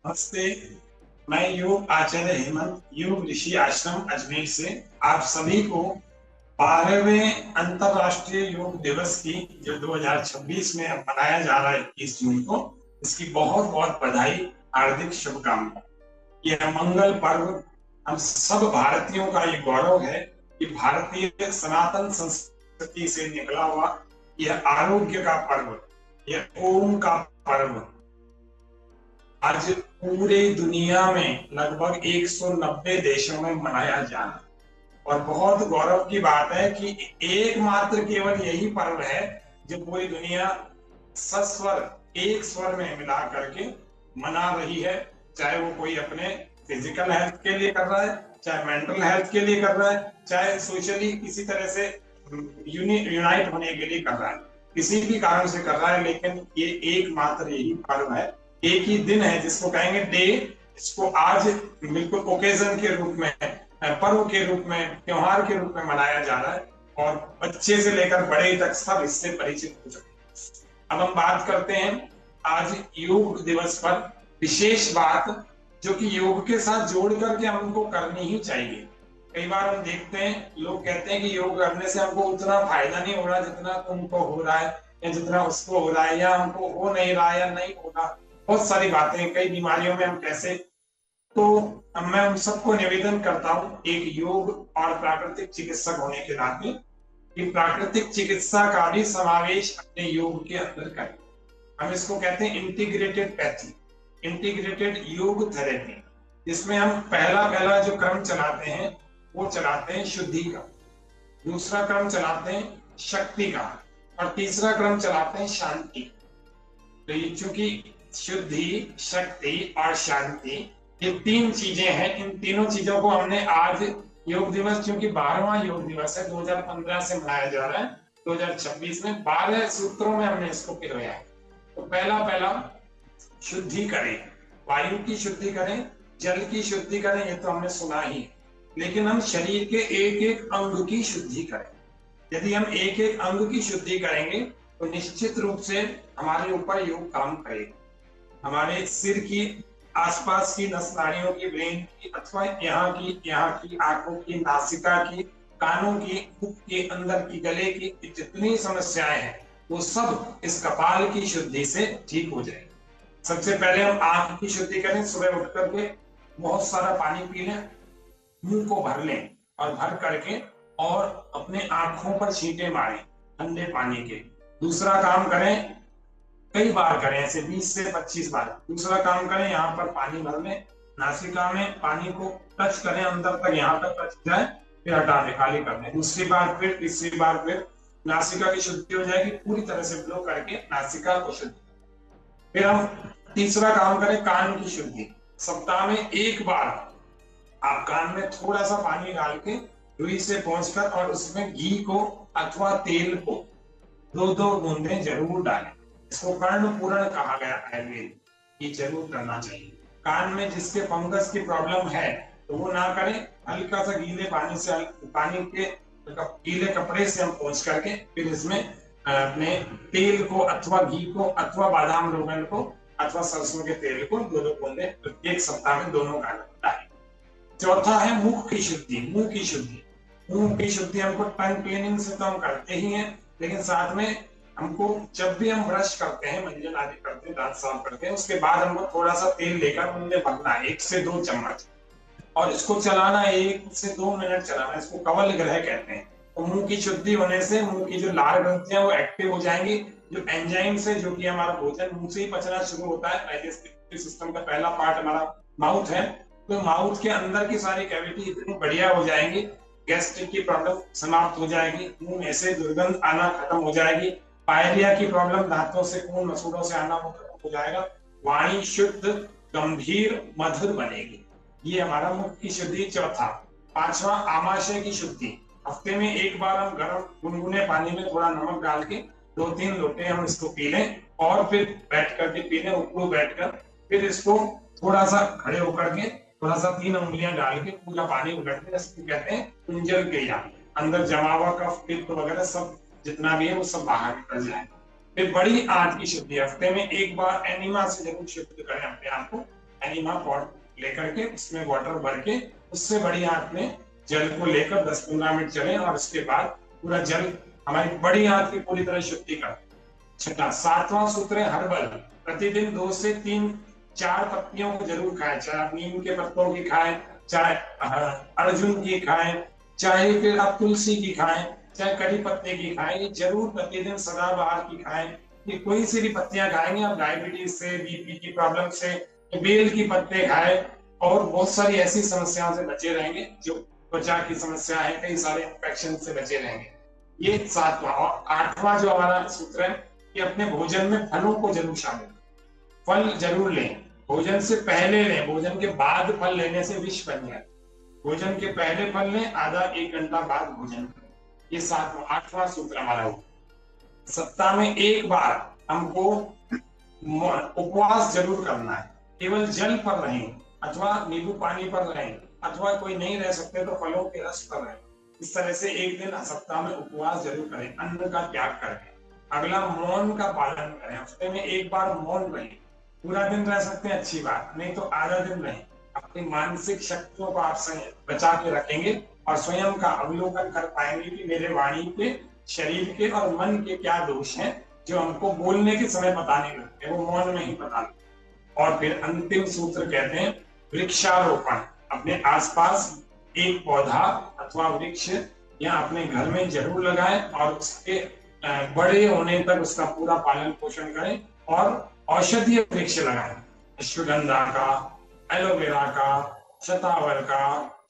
नमस्ते। मैं योग आचार्य हेमंत, योग ऋषि आश्रम अजमेर से आप सभी को 12वें अंतरराष्ट्रीय योग दिवस की, जो 2026 में अब मनाया जा रहा है 21 जून को, इसकी बहुत बहुत बधाई, हार्दिक शुभकामनाएं। यह मंगल पर्व हम सब भारतीयों का ये गौरव है कि भारतीय सनातन संस्कृति से निकला हुआ यह आरोग्य का पर्व, यह ओम का पर्व आज पूरे दुनिया में लगभग 190 देशों में मनाया जा रहा है। और बहुत गौरव की बात है कि एकमात्र केवल यही पर्व है जो पूरी दुनिया सस्वर, एक स्वर में मिला करके मना रही है। चाहे वो कोई अपने फिजिकल हेल्थ के लिए कर रहा है, चाहे मेंटल हेल्थ के लिए कर रहा है, चाहे सोशली किसी तरह से यूनाइट होने के लिए कर रहा है, किसी भी कारण से कर रहा है, लेकिन ये एकमात्र यही पर्व है, एक ही दिन है जिसको कहेंगे डे। इसको आज बिल्कुल ओकेजन के रूप में, पर्व के रूप में, त्योहार के रूप में मनाया जा रहा है और बच्चे से लेकर बड़े तक सब इससे परिचित हो चुके हैं। अब हम बात करते हैं आज योग दिवस पर विशेष बात, जो कि योग के साथ जोड़ करके हमको करनी ही चाहिए। कई बार हम देखते हैं, लोग कहते हैं कि योग करने से हमको उतना फायदा नहीं हो रहा जितना तुमको हो रहा है, या जितना उसको हो रहा है, या हमको हो नहीं रहा या नहीं हो रहा। बहुत सारी बातें, कई बीमारियों में हम कैसे, तो मैं उन सबको निवेदन करता हूं एक योग और प्राकृतिक चिकित्सक होने के नाते कि प्राकृतिक चिकित्सा का भी समावेश अपने योग के अंदर करें। हम इसको कहते हैं इंटीग्रेटेड पैथी, इंटीग्रेटेड योग थेरेपी, जिसमें हम पहला पहला जो क्रम चलाते हैं वो चलाते हैं शुद्धि का, दूसरा क्रम चलाते हैं शक्ति का, और तीसरा क्रम चलाते हैं शांति। तो ये चूंकि शुद्धि, शक्ति और शांति ये तीन चीजें हैं, इन तीनों चीजों को हमने आज योग दिवस, क्योंकि 12वां योग दिवस है, 2015 से मनाया जा रहा है, 2026 में 12 सूत्रों में हमने इसको पिरोया है। तो पहला पहला शुद्धि करें, वायु की शुद्धि करें, जल की शुद्धि करें, ये तो हमने सुना ही, लेकिन हम शरीर के एक एक अंग की शुद्धि करें। यदि हम एक एक अंग की शुद्धि करेंगे तो निश्चित रूप से हमारे ऊपर योग काम करेगा। हमारे सिर की आसपास की नस नाड़ियों की, ब्रेन की, अथवा यहाँ की आंखों की, नासिका की, कानों की, मुख के अंदर की, गले की जितनी समस्याएं हैं वो सब इस कपाल की शुद्धि से ठीक हो जाएगी। सबसे पहले हम आंख की शुद्धि करें, सुबह उठ करके बहुत सारा पानी पी लें, मुंह को भर लें और भर करके और अपने आंखों पर छींटे मारें ठंडे पानी के। दूसरा काम करें, कई बार करें, ऐसे 20 से 25 बार। दूसरा काम करें, यहाँ पर पानी भर लें, नासिका में पानी को टच करें अंदर तक, यहाँ तक टच जाए, फिर हटा दें, खाली कर दें। दूसरी बार फिर, तीसरी बार फिर, नासिका की शुद्धि हो जाएगी, पूरी तरह से ब्लो करके नासिका को शुद्धि। फिर हम तीसरा काम करें, कान की शुद्धि। सप्ताह में एक बार आप कान में थोड़ा सा पानी डाल के रुई से पहुंचकर और उसमें घी को अथवा तेल को 2-2 बूंदें जरूर डालें। इसको कर्ण पूरण कहा गया है, ये जरूर करना चाहिए। कान में जिसके फंगस की प्रॉब्लम है तो वो ना करें, हल्का सा गीले पानी से, पानी के गीले कपड़े से हम पहुंच करके फिर इसमें अपने तेल को अथवा घी को अथवा बादाम रोगन को अथवा सरसों के तेल को 2-2 बूंदे प्रत्येक सप्ताह में दोनों कान में डालें। चौथा है मुख की शुद्धि, मुंह की शुद्धि। मुंह की शुद्धि हमको टंग क्लीनिंग से तो हम करते ही हैं, लेकिन साथ में हमको जब भी हम ब्रश करते हैं, मंजन आदि करते हैं, दांत साफ करते हैं, उसके बाद हमको थोड़ा सा तेल लेकर मुंह में भरना है, 1 से 2 चम्मच, और इसको चलाना 1 से 2 मिनट चलाना। इसको कवल ग्रह कहते हैं। तो मुंह की शुद्धि होने से मुंह की जो लार ग्रंथियां वो एक्टिव हो जाएंगी, जो एंजाइम्स है, जो कि हमारा भोजन मुंह से ही पचना शुरू होता है, डाइजेस्टिव सिस्टम का पहला पार्ट हमारा माउथ है, तो माउथ के अंदर की सारी कैविटी इतनी बढ़िया हो जाएंगी, गैस्ट्रिक की प्रॉब्लम समाप्त हो जाएगी, मुंह में से दुर्गंध आना खत्म हो जाएगी, पायरिया की प्रॉब्लम, दांतों से खून मसूड़ों से आना वो खत्म हो जाएगा, वाणी शुद्ध, गंभीर, मधुर बनेगी। ये हमारा मुख की शुद्धि चौथा। पांचवा, आमाशय की शुद्धि। हफ्ते में एक बार हम गर्म गुनगुने पानी में थोड़ा नमक डाल के 2-3 लोटे हम इसको पी लें, और फिर बैठ करके पी लें, उपरू बैठकर, फिर इसको थोड़ा सा खड़े होकर के थोड़ा सा 3 उंगलियां डाल के पूरा पानी उलटते हैं, इसको कहते हैं कुंजल क्रिया। अंदर जमा हुआ कफ, पित्त वगैरह सब जितना भी है वो सब बाहर निकल जाए। फिर बड़ी आंत की शुद्धि, हफ्ते में एक बार एनिमा से जरूर शुद्ध करें अपने आप को, एनिमा पॉट लेकर के उसमें वाटर भर के उससे बड़ी आंत में जल को लेकर 10-15 मिनट चलें और उसके बाद पूरा जल हमारी बड़ी आंत की पूरी तरह शुद्धि कर। छठा, 7वां सूत्र है हर्बल। प्रतिदिन 2 से 3-4 पत्तियों को जरूर खाएं, चाहे आप नीम के पत्तों की खाएं, चाहे अर्जुन की खाएं, चाहे फिर आप तुलसी की खाएं, चाहे कड़ी पत्ते की खाएं, ये जरूर प्रतिदिन सदाबहार की खाएं। ये कोई सी भी पत्तियां खाएंगे आप डायबिटीज से, बीपी की प्रॉब्लम से, बेल की पत्ते खाएं और बहुत सारी ऐसी समस्याओं से बचे रहेंगे, जो त्वचा की समस्या है, कई सारे इंफेक्शन से बचे रहेंगे। ये 7वां। और 8वां जो हमारा सूत्र है कि अपने भोजन में फलों को जरूर शामिल, फल जरूर लें। भोजन से पहले लें, भोजन के बाद फल लेने से विष बन जाए। भोजन के पहले फल लें, आधा 1 घंटा बाद भोजन करें। ये 8वां सूत्र हमारा हो। सप्ताह में 1 बार हमको उपवास जरूर करना है। केवल जल पर रहें अथवा नींबू पानी पर रहें, अथवा कोई नहीं रह सकते तो फलों के रस पर रहें। इस तरह से 1 दिन सप्ताह में उपवास जरूर करें, अन्न का त्याग करें। अगला, मौन का पालन करें। हफ्ते में 1 बार मौन रहें। पूरा दिन रह सकते हैं अच्छी बात, नहीं तो आधा दिन रहें। अपनी मानसिक शक्तियों को आप बचा के रखेंगे और स्वयं का अवलोकन कर पाएंगे कि मेरे वाणी के, शरीर के और मन के क्या दोष हैं जो हमको बोलने के समय पता नहीं लगते, वो मौन में ही पता लगते। और फिर अंतिम सूत्र कहते हैं वृक्षारोपण। अपने आसपास एक पौधा अथवा वृक्ष या अपने घर में जरूर लगाएं और उसके बड़े होने तक उसका पूरा पालन पोषण करें। और औषधीय वृक्ष लगाएं, अश्वगंधा का, एलोवेरा का, शतावर का,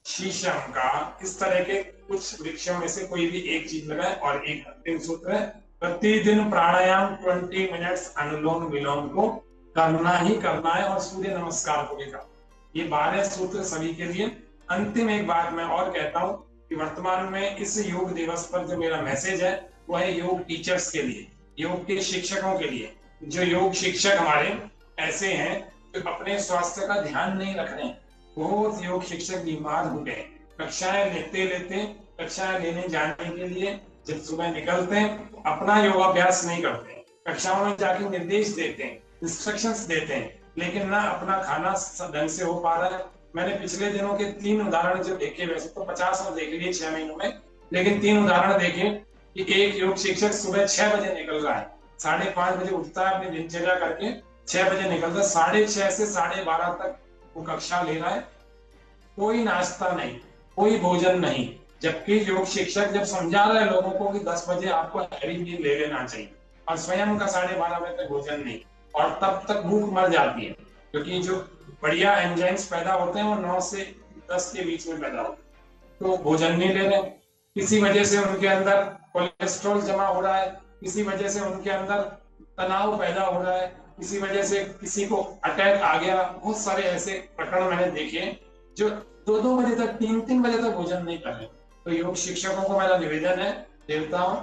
शीशम का, इस तरह के कुछ वृक्षों में से कोई भी एक चीज लगाए। और एक अंतिम सूत्र है, प्रतिदिन प्राणायाम 20 मिनट्स अनुलोम विलोम को करना ही करना है और सूर्य नमस्कार को भी करना। ये 12 सूत्र सभी के लिए। अंतिम एक बात मैं और कहता हूँ कि वर्तमान में इस योग दिवस पर जो मेरा मैसेज है वो है योग टीचर्स के लिए, योग के शिक्षकों के लिए। जो योग शिक्षक हमारे ऐसे हैं जो अपने स्वास्थ्य का ध्यान नहीं रख रहे हैं। बहुत योग शिक्षक बीमार हो गए। कक्षाएं कक्षाएं लेने जाने के लिए जब सुबह निकलते हैं अपना योगाभ्यास नहीं करते, कक्षाओं में जाके निर्देश देते हैं, इंस्ट्रक्शंस देते हैं, लेकिन ना अपना खाना ढंग से हो पा रहा है। मैंने पिछले दिनों के 3 उदाहरण जो देखे, वैसे तो 50 और देख लिए 6 महीनों में, लेकिन 3 उदाहरण देखे कि एक योग शिक्षक सुबह 6 बजे निकल रहा है, 5:30 बजे उठता है, अपनी दिनचर्या करके 6 बजे निकलता है, 6:30 से 12:30 तक वो कक्षा ले रहा है। कोई नाश्ता नहीं, कोई भोजन नहीं, जबकि योग शिक्षक जब समझा रहे हैं लोगों को कि 10 बजे आपको हैवी मील ले लेना चाहिए, और स्वयं का 12:30 बजे तक भोजन नहीं, और तब तक भूख मर जाती है, क्योंकि जो बढ़िया एंजाइम्स पैदा होते हैं वो 9 से 10 के बीच में पैदा होते हैं। तो भोजन नहीं ले रहे, किसी वजह से उनके अंदर कोलेस्ट्रॉल जमा हो रहा है, किसी वजह से उनके अंदर तनाव पैदा हो रहा है, किसी वजह से किसी को अटैक आ गया। बहुत सारे ऐसे प्रकरण मैंने देखे जो 2-2 बजे तक, 3-3 बजे तक भोजन नहीं कर रहे। तो योग शिक्षकों को मेरा निवेदन है, देवताओं,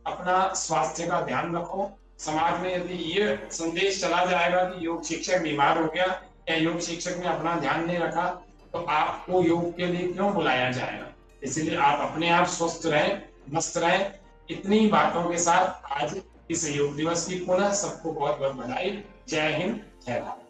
अपना स्वास्थ्य का ध्यान रखो। समाज में यदि ये संदेश चला जाएगा कि योग शिक्षक बीमार हो गया या योग शिक्षक ने अपना ध्यान नहीं रखा, तो आपको योग के लिए क्यों बुलाया जाएगा। इसलिए आप अपने आप स्वस्थ रहें, मस्त रहें। इतनी बातों के साथ आज इस योग दिवस की पुनः सबको बहुत बहुत बधाई। जय हिंद, जय भारत।